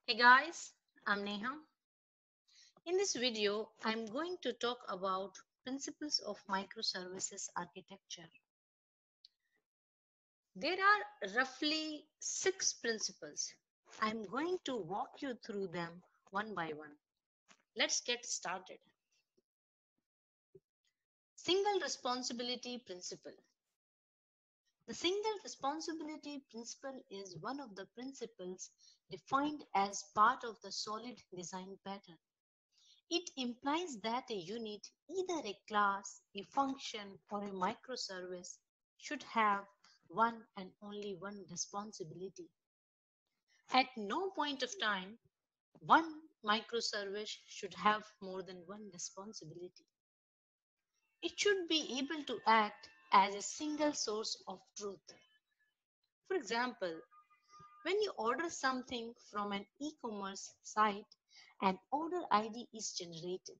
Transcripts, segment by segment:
Hey guys, I'm Neha. In this video, I'm going to talk about principles of microservices architecture. There are roughly 6 principles. I'm going to walk you through them one by one. Let's get started. Single responsibility principle. The single responsibility principle is one of the principles defined as part of the solid design pattern. It implies that a unit, either a class, a function, or a microservice, should have one and only one responsibility. At no point of time, one microservice should have more than one responsibility. It should be able to act as a single source of truth. For example, when you order something from an e-commerce site, an order ID is generated.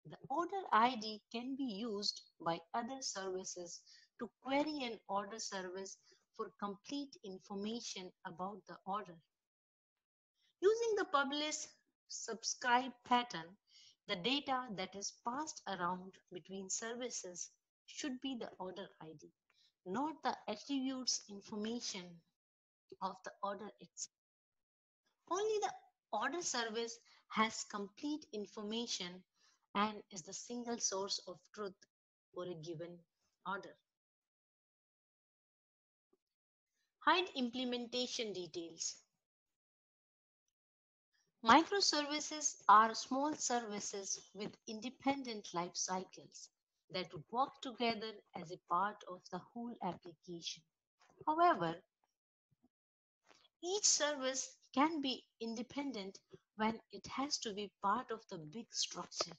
The order ID can be used by other services to query an order service for complete information about the order. Using the publish subscribe pattern, the data that is passed around between services should be the order ID, not the attributes information of the order itself. Only the order service has complete information and is the single source of truth for a given order. Hide implementation details. Microservices are small services with independent life cycles that work together as a part of the whole application. However, each service can be independent when it has to be part of the big structure.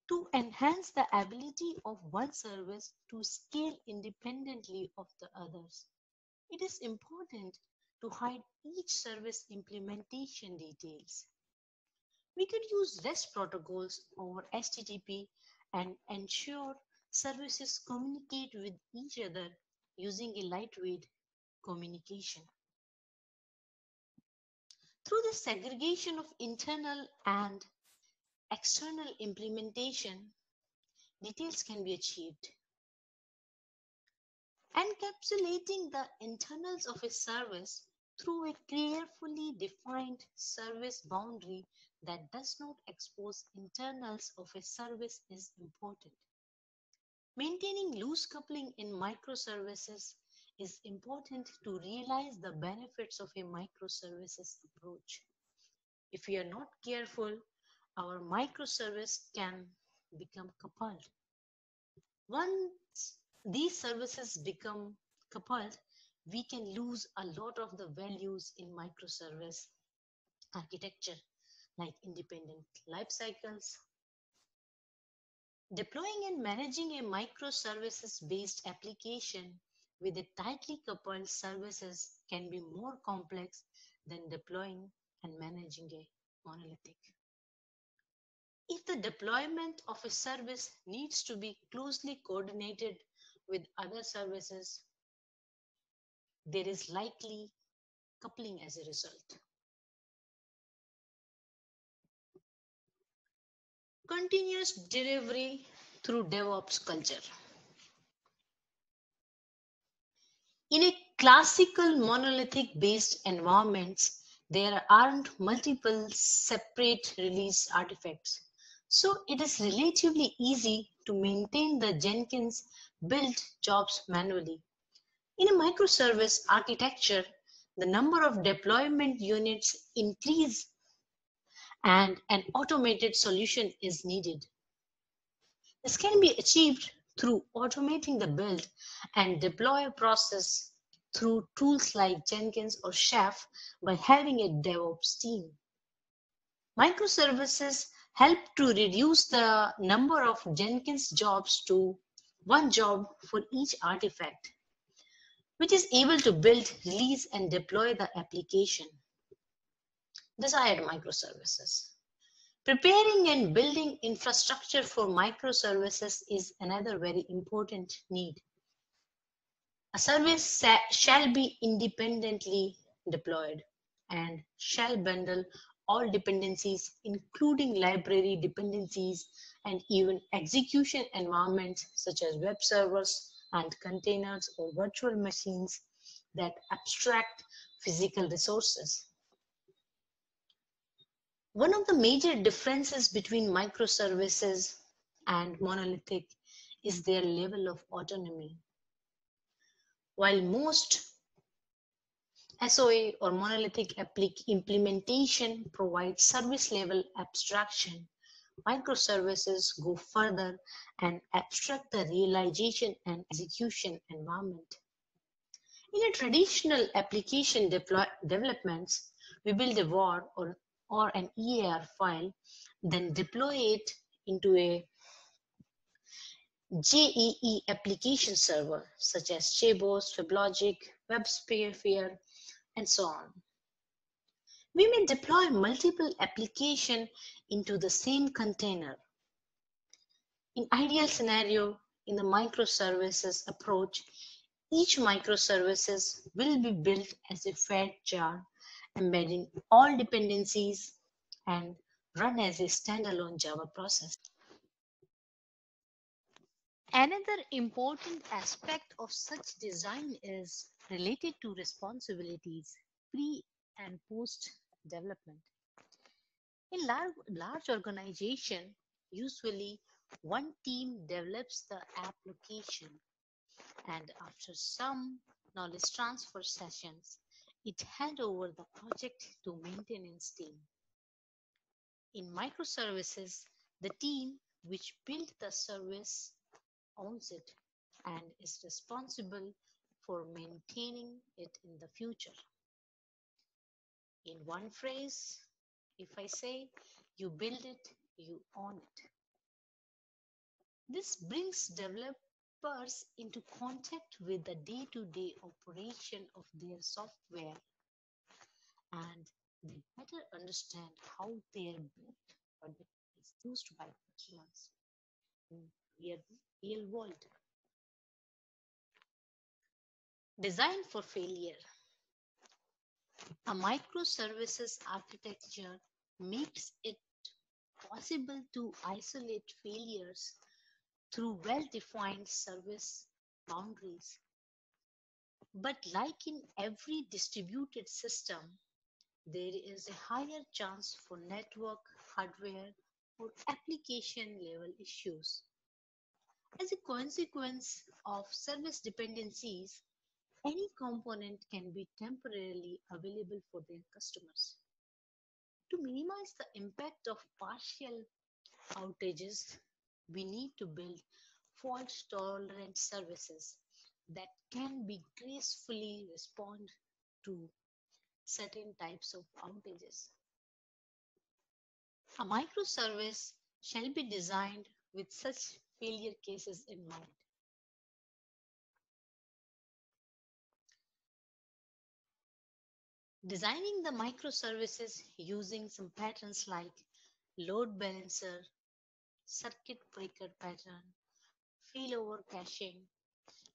To enhance the ability of one service to scale independently of the others, it is important to hide each service implementation details. We could use REST protocols over HTTP and ensure services communicate with each other using a lightweight communication. Through the segregation of internal and external implementation, details can be achieved. Encapsulating the internals of a service through a carefully defined service boundary that does not expose internals of a service is important. Maintaining loose coupling in microservices is important to realize the benefits of a microservices approach. If we are not careful, our microservice can become coupled. Once these services become coupled, we can lose a lot of the values in microservice architecture, like independent life cycles. Deploying and managing a microservices based application with a tightly coupled services can be more complex than deploying and managing a monolithic. If the deployment of a service needs to be closely coordinated with other services, there is likely coupling as a result. Continuous delivery through DevOps culture. In a classical monolithic based environments, there aren't multiple separate release artifacts. So it is relatively easy to maintain the Jenkins build jobs manually. In a microservice architecture, the number of deployment units increase and an automated solution is needed. This can be achieved through automating the build and deploy process through tools like Jenkins or Chef by having a DevOps team. Microservices help to reduce the number of Jenkins jobs to one job for each artifact, which is able to build, release, and deploy the application. Desired microservices. Preparing and building infrastructure for microservices is another very important need. A service shall be independently deployed. and shall bundle all dependencies, including library dependencies and even execution environments such as web servers and containers or virtual machines that abstract physical resources. One of the major differences between microservices and monolithic is their level of autonomy. While most SOA or monolithic implementation provides service level abstraction, microservices go further and abstract the realization and execution environment. In a traditional application developments, we build a WAR or an EAR file, then deploy it into a JEE application server such as JBoss, WebLogic, WebSphere, and so on. We may deploy multiple applications into the same container. In ideal scenario, in the microservices approach, each microservices will be built as a fat jar, embedding all dependencies and run as a standalone Java process. Another important aspect of such design is related to responsibilities pre and post development. In large organization, usually one team develops the application, and after some knowledge transfer sessions, it hand over the project to maintenance team. In microservices, the team which built the service owns it and is responsible for maintaining it in the future. In one phrase, if I say, you build it, you own it. This brings developers into contact with the day-to-day operation of their software, and they better understand how their built product is used by customers in real world. Design for failure. A microservices architecture makes it possible to isolate failures through well-defined service boundaries. But like in every distributed system, there is a higher chance for network, hardware, or application level issues. As a consequence of service dependencies, any component can be temporarily available for their customers. To minimize the impact of partial outages, we need to build fault-tolerant services that can be gracefully respond to certain types of outages. A microservice shall be designed with such failure cases in mind. Designing the microservices using some patterns like load balancer, circuit breaker pattern, failover caching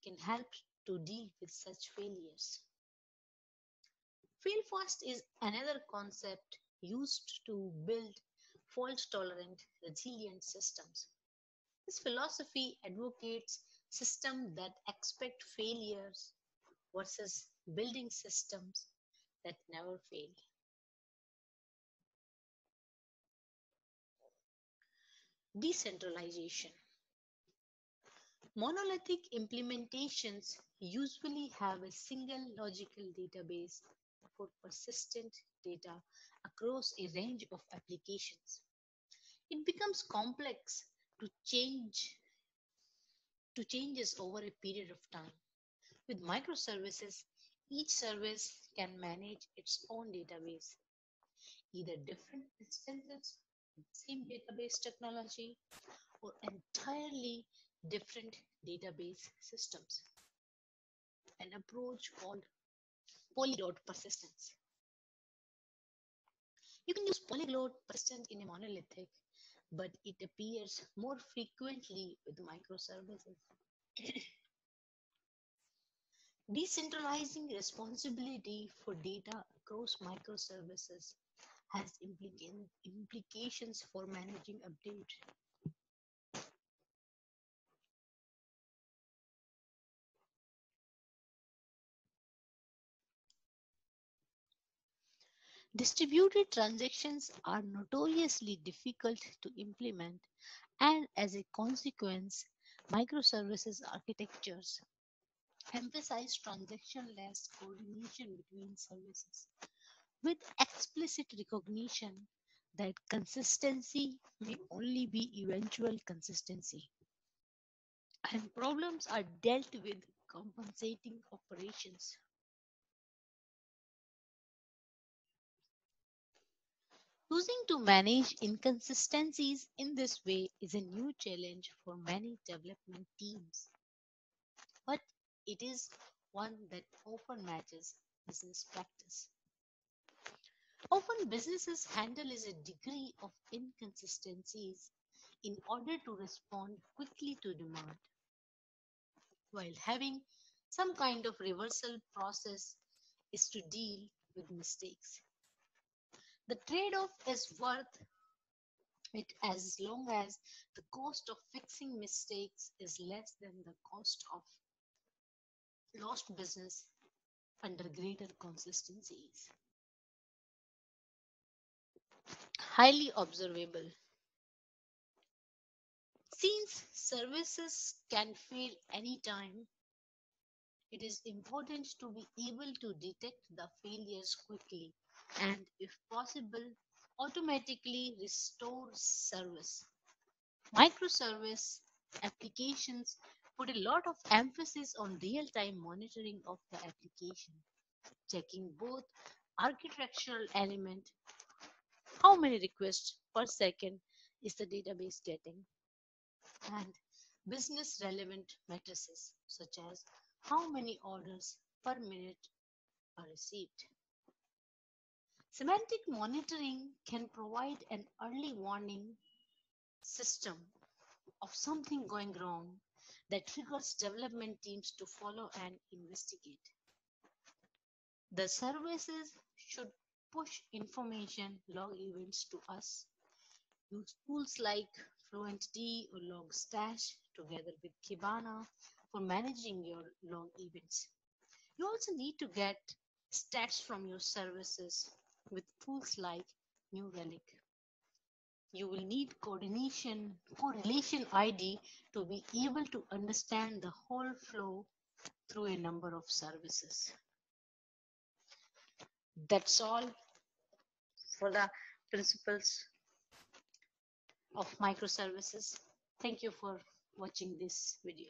can help to deal with such failures. Fail-fast is another concept used to build fault-tolerant, resilient systems. This philosophy advocates systems that expect failures versus building systems that never fail. Decentralization. Monolithic implementations usually have a single logical database for persistent data across a range of applications. It becomes complex to changes over a period of time. With microservices, each service can manage its own database, either different instances of the same database technology or entirely different database systems. An approach called polyglot persistence. You can use polyglot persistence in a monolithic, but it appears more frequently with microservices. Decentralizing responsibility for data across microservices has implications for managing update. Distributed transactions are notoriously difficult to implement, and as a consequence, microservices architectures emphasize transaction-less coordination between services, with explicit recognition that consistency may only be eventual consistency, and problems are dealt with compensating operations. Choosing to manage inconsistencies in this way is a new challenge for many development teams, but it is one that often matches business practice. Often, businesses handle a degree of inconsistencies in order to respond quickly to demand, while having some kind of reversal process is to deal with mistakes. The trade off is worth it as long as the cost of fixing mistakes is less than the cost of lost business under greater consistencies. Highly observable. Since services can fail anytime, it is important to be able to detect the failures quickly and, if possible, automatically restore service. Microservice applications put a lot of emphasis on real-time monitoring of the application, checking both architectural element, how many requests per second is the database getting, and business relevant matrices such as how many orders per minute are received. Semantic monitoring can provide an early warning system of something going wrong that triggers development teams to follow and investigate. The services should push information log events to us. Use tools like FluentD or Logstash together with Kibana for managing your log events. You also need to get stats from your services with tools like New Relic. You will need correlation ID to be able to understand the whole flow through a number of services. That's all for the principles of microservices. Thank you for watching this video.